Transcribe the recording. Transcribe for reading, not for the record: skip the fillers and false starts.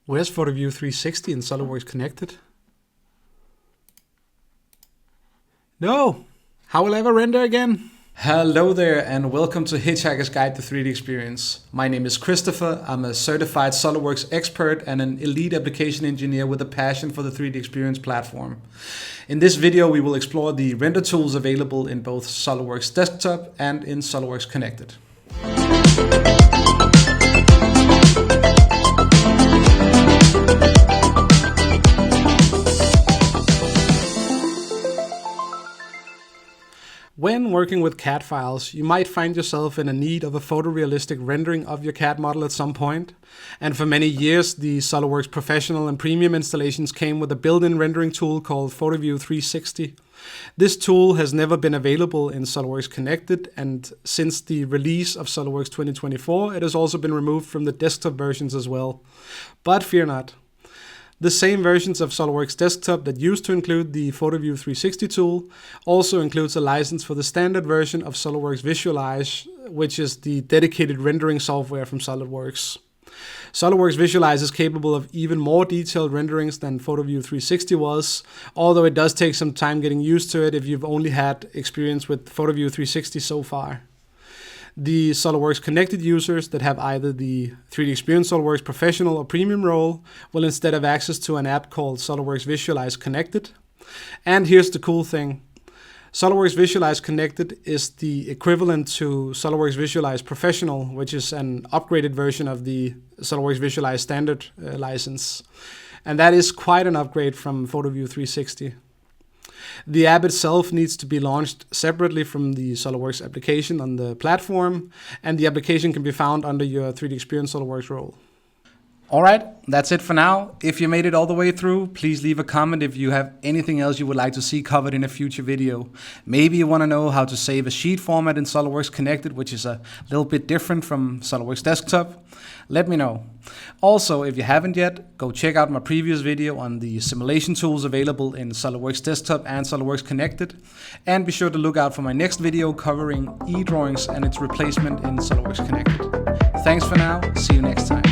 Where's Photoview360 in SOLIDWORKS Connected? No! How will I ever render again? Hello there and welcome to Hitchhiker's Guide to 3D Experience. My name is Christoffer. I'm a certified SOLIDWORKS expert and an elite application engineer with a passion for the 3D Experience platform. In this video we will explore the render tools available in both SOLIDWORKS Desktop and in SOLIDWORKS Connected. When working with CAD files, you might find yourself in a need of a photorealistic rendering of your CAD model at some point. And for many years, the SOLIDWORKS Professional and Premium installations came with a built-in rendering tool called Photoview360. This tool has never been available in SOLIDWORKS Connected, and since the release of SOLIDWORKS 2024, it has also been removed from the desktop versions as well. But fear not. The same versions of SOLIDWORKS Desktop that used to include the Photoview360 tool also includes a license for the standard version of SOLIDWORKS Visualize, which is the dedicated rendering software from SOLIDWORKS. SOLIDWORKS Visualize is capable of even more detailed renderings than Photoview360 was, although it does take some time getting used to it if you've only had experience with Photoview360 so far. The SOLIDWORKS Connected users that have either the 3D Experience SOLIDWORKS Professional or Premium role will instead have access to an app called SOLIDWORKS Visualize Connected. And here's the cool thing. SOLIDWORKS Visualize Connected is the equivalent to SOLIDWORKS Visualize Professional, which is an upgraded version of the SOLIDWORKS Visualize Standard license. And that is quite an upgrade from Photoview360. The app itself needs to be launched separately from the SOLIDWORKS application on the platform, and the application can be found under your 3D Experience SOLIDWORKS role. Alright, that's it for now. If you made it all the way through, please leave a comment if you have anything else you would like to see covered in a future video. Maybe you want to know how to save a sheet format in SOLIDWORKS Connected, which is a little bit different from SOLIDWORKS Desktop. Let me know. Also, if you haven't yet, go check out my previous video on the simulation tools available in SOLIDWORKS Desktop and SOLIDWORKS Connected. And be sure to look out for my next video covering e-drawings and its replacement in SOLIDWORKS Connected. Thanks for now. See you next time.